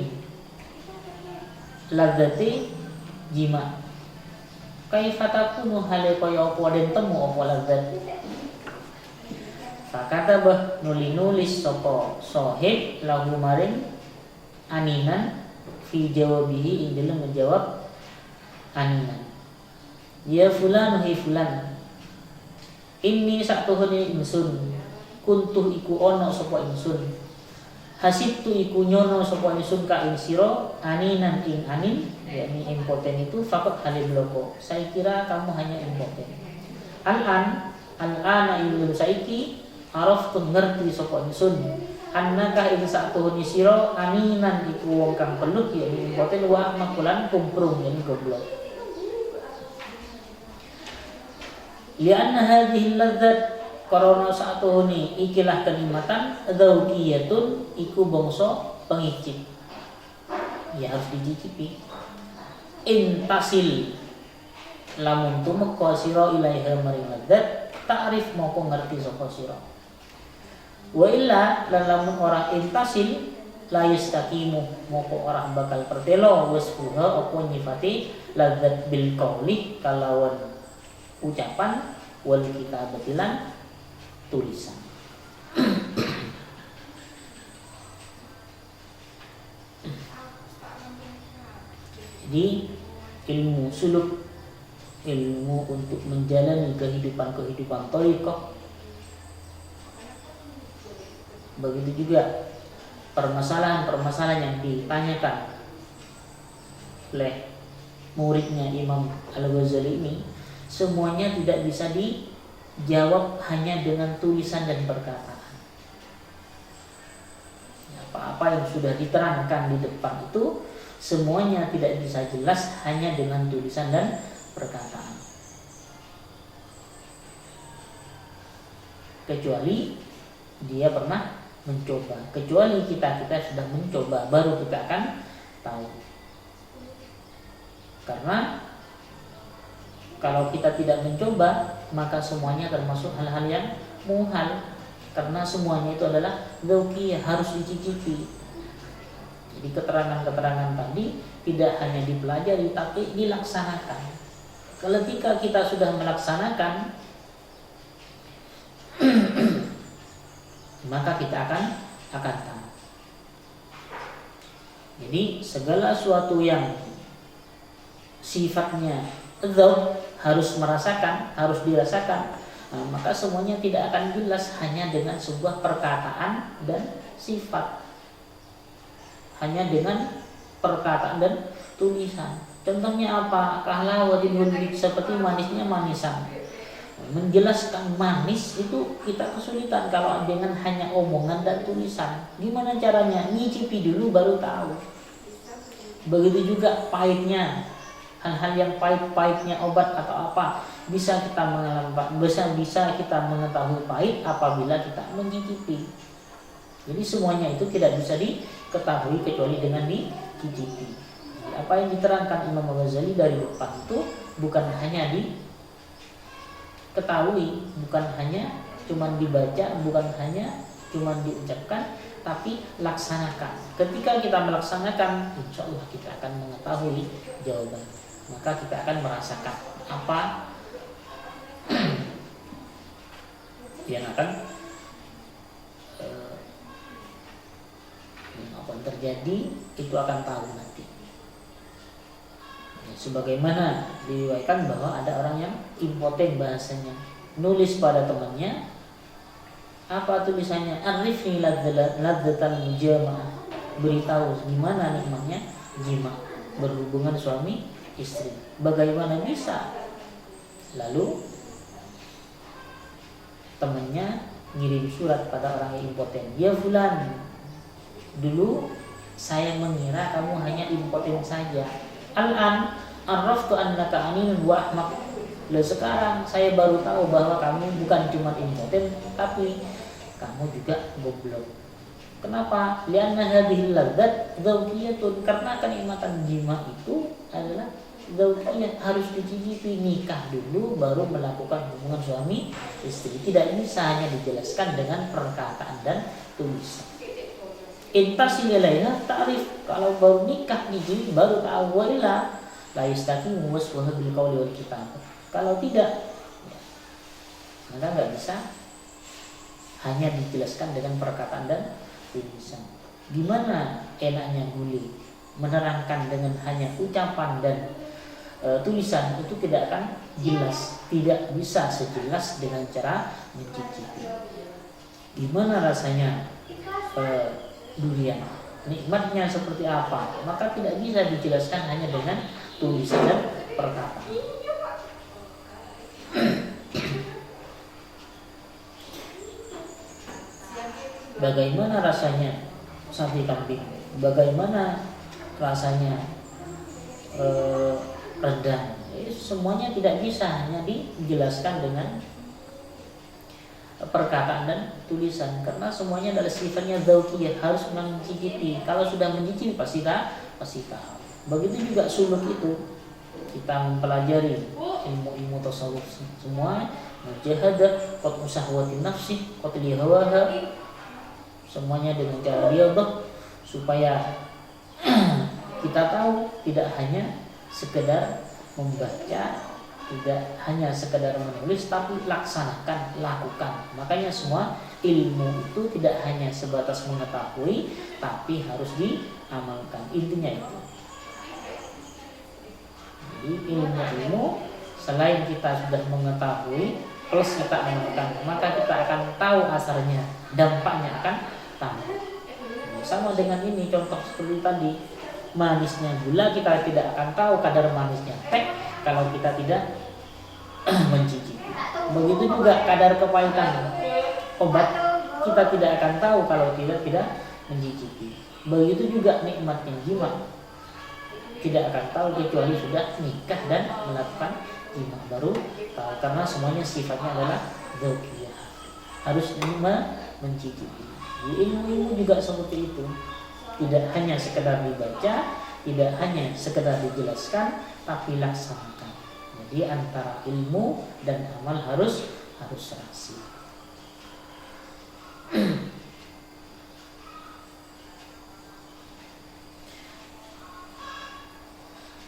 ladzati jima. Kaifa takunu hale kaya apa den temu apa ladzat. Fakata nulis sapa sahib lahu maring aninan fi jawabihi ing dalam menjawab aninan. Ya fulan hi fulan, inni saktuhune ingsun kuntuh iku ana sapa ingsun, hasibtu iku nyono sapa ingsun ka ing sira aninan ing anin, yakni impoten itu fakot halim loko. Saya kira kamu hanya impoten. Al-ana ilmu saiki araftu ngerti sapa ingsun annaka ing saktuhune sira aninan iku wong kang peluk, yakni impoten wa makulan kumprung yen goblok. Lianna hadhihi ladzat karena saktuhune ikilah kenikmatan dzauqiyatun iku bangsa pengicip. Ya harus dicicipi. Intasil lamun tumeka sira ilaiha maring ladzat ta'rif moko ngerti sapa sira. Wa illa lan lamun ora intasil la yastaqimu moko ora bakal pertelo wasfuha apa nyifati ladzat bil qauli kalawan ucapan wal kitabatilan tulisan. Jadi ilmu suluk, ilmu untuk menjalani kehidupan thariqah. Begitu juga permasalahan-permasalahan yang ditanyakan oleh muridnya Imam Al-Ghazali ini, semuanya tidak bisa dijawab hanya dengan tulisan dan perkataan. Apa-apa yang sudah diterangkan di depan itu semuanya tidak bisa jelas hanya dengan tulisan dan perkataan. Kecuali dia pernah mencoba. Kecuali kita sudah mencoba, baru kita akan tahu. Karena kalau kita tidak mencoba, maka semuanya termasuk hal-hal yang muhal. Karena semuanya itu adalah dzauqiyah, harus dicicipi. Jadi keterangan-keterangan tadi tidak hanya dipelajari, tapi dilaksanakan. Ketika kita sudah melaksanakan, maka kita akan tahu. Jadi segala sesuatu yang sifatnya dzauq harus merasakan, harus dirasakan. Maka semuanya tidak akan jelas hanya dengan sebuah perkataan dan sifat, hanya dengan perkataan dan tulisan. Contohnya apa? Kahlawatin mudik, seperti manisnya manisan. Menjelaskan manis itu kita kesulitan kalau dengan hanya omongan dan tulisan. Gimana caranya? Nyicipi dulu baru tahu. Begitu juga pahitnya, hal-hal yang pahitnya obat atau apa bisa kita mengalami, bisa kita mengetahui pahit apabila kita mencicipi. Jadi semuanya itu tidak bisa diketahui kecuali dengan dicicipi. Jadi apa yang diterangkan Imam Ghazali dari depan itu bukan hanya diketahui, bukan hanya cuman dibaca, bukan hanya cuman diucapkan, tapi laksanakan. Ketika kita melaksanakan, insya Allah kita akan mengetahui jawaban. Maka kita akan merasakan apa yang akan terjadi, itu akan tahu nanti. Sebagaimana diriwayatkan bahwa ada orang yang impoten bahasanya, nulis pada temannya, apa tulisannya? Arifni ladzatan mujama'ah, beritahu gimana nikmatnya jima, berhubungan suami istri. Bagaimana bisa? Lalu temannya ngirim surat pada orang yang impoten. Ya fulan, dulu saya mengira kamu hanya impoten saja. Al-an arraftu annaka aninun wa ahmaq. Lalu sekarang saya baru tahu bahwa kamu bukan cuma impoten, tapi kamu juga goblok. Kenapa? Lianna hadhil ladzat dzauqiyatun, karena kenikmatan jima itu adalah dzauqiyah, harus dicicipi. Nikah dulu baru melakukan hubungan suami istri. Tidak bisa hanya dijelaskan dengan perkataan dan tulisan. Intasil ilaiha ta'rif, kalau baru nikah nih baru tahu, wala la yastaqimu wasfuha bil qawli wal kitab. Kalau tidak, maka nggak bisa hanya dijelaskan dengan perkataan dan tulisan. Gimana enaknya guli menerangkan dengan hanya ucapan dan tulisan, itu tidak akan jelas, tidak bisa sejelas dengan cara mencicipi. Gimana rasanya durian, nikmatnya seperti apa, maka tidak bisa dijelaskan hanya dengan tulisan dan perkataan. Bagaimana rasanya sate kambing, bagaimana rasanya rendang, semuanya tidak bisa hanya dijelaskan dengan perkataan dan tulisan, karena semuanya adalah sifatnya dzauqiyah, harus mencicipi. Kalau sudah mencicipi pasti tahu. Begitu juga suluk itu, kita mempelajari ilmu-ilmu tasawuf semua, mujahadah, qat'u syahwati nafsi, qat'u hawaha, semuanya dengan cara riyadhah, supaya kita tahu tidak hanya sekedar membaca, tidak hanya sekedar menulis, tapi laksanakan, lakukan. Makanya semua ilmu itu tidak hanya sebatas mengetahui, tapi harus diamalkan. Intinya itu. Jadi ilmu selain kita sudah mengetahui plus kita amalkan, maka kita akan tahu asarnya, dampaknya akan tahu. Sama dengan ini, contoh seperti tadi, manisnya gula, kita tidak akan tahu kadar manisnya teh kalau kita tidak mencicipi. Begitu juga kadar kepahitan obat, kita tidak akan tahu kalau tidak mencicipi. Begitu juga nikmatnya jima, tidak akan tahu kecuali sudah nikah dan melakukan jima, baru tahu, karena semuanya sifatnya adalah dzauqiyah, harus mencicipi. Di ilmu-ilmu juga seperti itu, tidak hanya sekedar dibaca, tidak hanya sekedar dijelaskan, tapi laksanakan. Jadi antara ilmu dan amal harus serasi.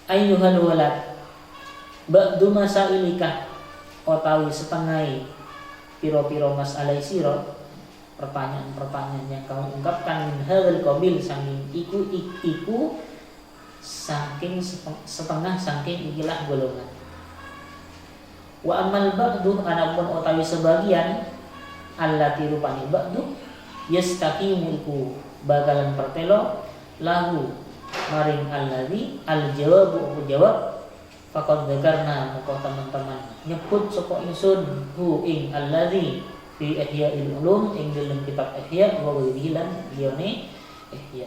Ayyuhal walad, ba'du masailika, otawi setengah piro-piro masalah sira, pertanyaan-pertanyaan yang kau ungkapkan, min hadzal qabil, saking iku saking setengah saking ikilah golongan. Wa amal ba'du, anapun otawi sebagian, allati rupani ba'du, yastaqimu iku bakalan pertelo lahu maring alladzi aljawabu jawab, faqad dzakarna, muka teman-teman nyebut sapa ingsun hu ing alladzi fi Ihya'il Ulum, ing dalam kitab Ihya wa ghairihi lan liyane Ihya.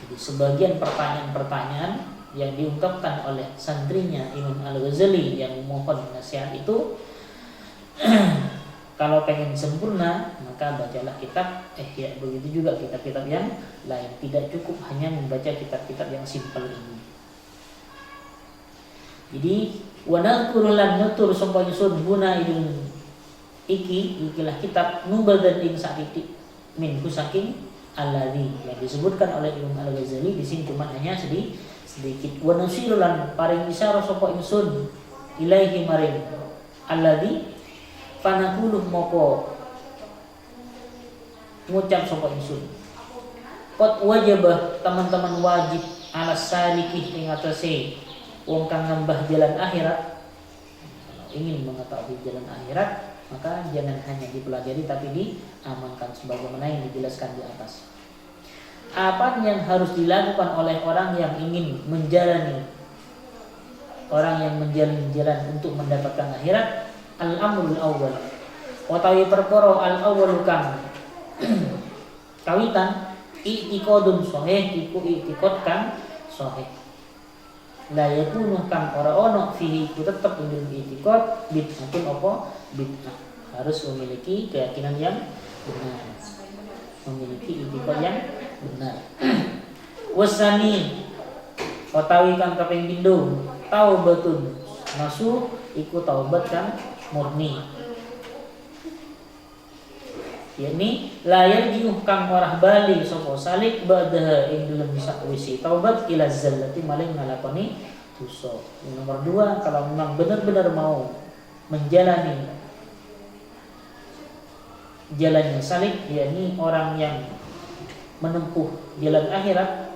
Jadi sebagian pertanyaan-pertanyaan yang diungkapkan oleh santrinya Imam Al-Ghazali yang mohon nasihat itu kalau pengen sempurna maka bacalah kitab Ihya. Begitu juga kitab-kitab yang lain, tidak cukup hanya membaca kitab-kitab yang simpel ini. Jadi wa nadhkuru lan nutur sapa yusun guna ilmu ikilah kitab nubadan ing sakiti minhu saking alladzi, yang disebutkan oleh Imam Al-Ghazali di sini cuma hanya sedikit. Wa nusirulan paring isyarah sapa ingsun ilaihi maring alladzi fanaqulu moko ngucap sapa ingsun qad wajibah, teman-teman wajib ala saliki ing atase wong kang nambah jalan akhirat. Kalau ingin mengetahui jalan akhirat, maka jangan hanya dipelajari tapi diamalkan sebagaimana yang dijelaskan di atas. Apa yang harus dilakukan oleh orang yang ingin menjalani, orang yang menjalani jalan untuk mendapatkan akhirat? Al-amrul awwal, utawi perkara al-awwal kang kawitan i'tiqadun sahih, iku i'tiqad kang sahih. la yakunu kang ora ono fihi ku tetep ing i'tiqad bid'atun apa bid'ah. Harus memiliki keyakinan yang benar, memiliki i'tiqad yang benar. Wasani utawi kang kaping pindho taubatun nasuh iku taubat kang murni, yakni la yarji'u kang ora bali sapa salik ba'daha ing dalem sakwise taubat ila zallati maling ngalakoni dosa. Yang nomor 2, kalau memang benar-benar mau menjalani jalannya salik, yakni orang yang menempuh jalan akhirat,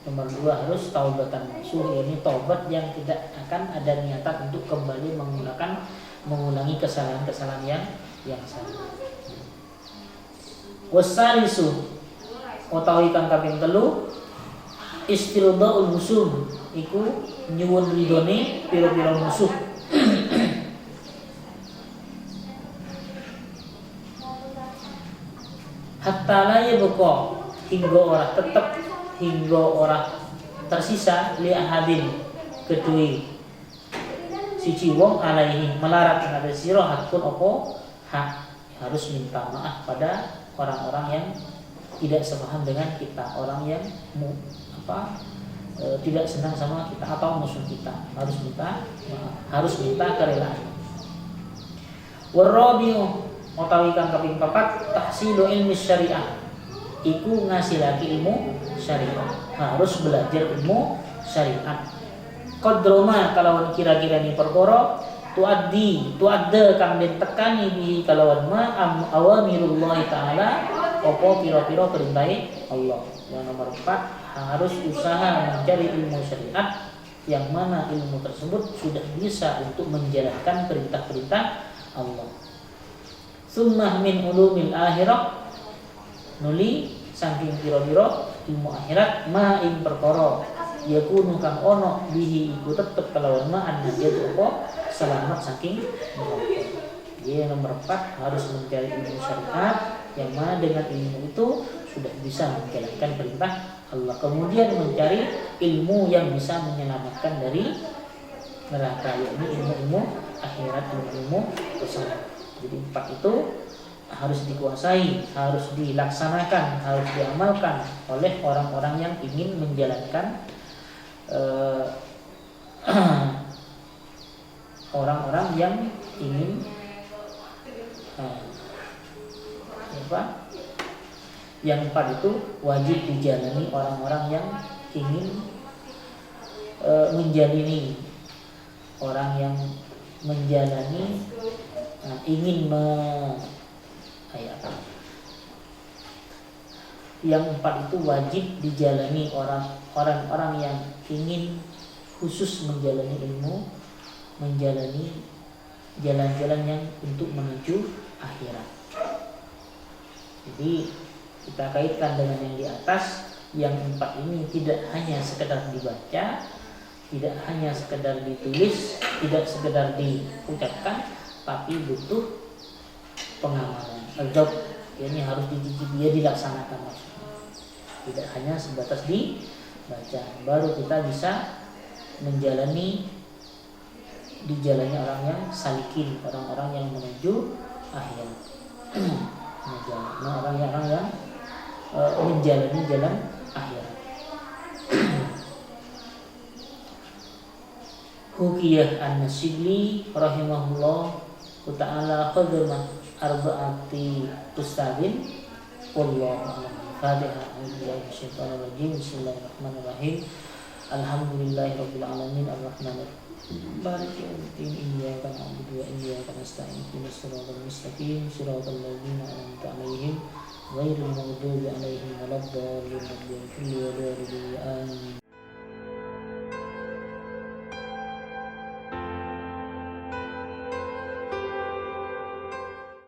nomor 2 harus taubatan nasuh, yakni taubat yang tidak akan ada niatan untuk kembali mengulangi kesalahan-kesalahan yang sama. Wasalisu utawi kang kaping 3 istirdaul musuh iku nyuwun ridone pira-pira musuh. Hatta la yabqa hingga ora tersisa li ahadin kedui siji wong alaihi melarat ada sira hakun apa hak, harus minta maaf pada orang-orang yang tidak sepaham dengan kita, orang yang tidak senang sama kita atau musuh kita, harus minta maaf, harus minta kerelaan. Warabiu utawi kang kaping 4 tahsilu ilmi syariah iku ngasilake ilmu syariat, harus belajar ilmu syariat. Qadroma kalawan kira-kira ni perkara tuadda kang den tekani bi kalawan ma awamirullah taala apa pira-pira perintah Allah. Yang nomor 4 harus usaha mencari ilmu syariat yang mana ilmu tersebut sudah bisa untuk menjalankan perintah-perintah Allah. Sunnah min ulumil akhirah nuli saking pira-pira ilmu akhirat ma ing perkara yakunu kang ono bihi iku tetep kalawan ma annajatu apa selamat saking neraka. Yang nomor 4 harus mencari ilmu syariat yang mana dengan ilmu itu sudah bisa menjalankan perintah Allah. Kemudian mencari ilmu yang bisa menyelamatkan dari neraka, yakni ilmu-ilmu akhirat, ilmu tersebut. Jadi 4 itu harus dikuasai, harus dilaksanakan, harus diamalkan oleh orang-orang yang ingin menjalankan orang-orang yang ingin yang 4 itu wajib dijalani orang-orang yang ingin menjalani, orang yang menjalani ingin yang 4 itu wajib dijalani orang-orang yang ingin khusus menjalani ilmu, menjalani jalan-jalan yang untuk menuju akhirat. Jadi kita kaitkan dengan yang di atas, yang 4 ini tidak hanya sekedar dibaca, tidak hanya sekedar ditulis, tidak sekedar diucapkan, tapi butuh pengamalan. Adab ini harus dia dilaksanakan maksudnya. Tidak hanya sebatas dibaca, baru kita bisa menjalani di jalannya orang yang salikin, orang-orang yang menuju akhirat. Orang-orang yang menjalani jalan akhirat. Hukiyah an-Nasibli rahimahullah ta'ala khadamah arba'ati ustadin wallahu Fatihah. Bismillahirrahmanirrahim. Alhamdulillahirabbil alamin arrahmanir Maliki yaumiddin iyyaka na'budu wa iyyaka nasta'in ihdinas siratal mustaqim siratal ladzina an'amta 'alaihim ghairil maghdubi 'alaihim waladdallin. Amin.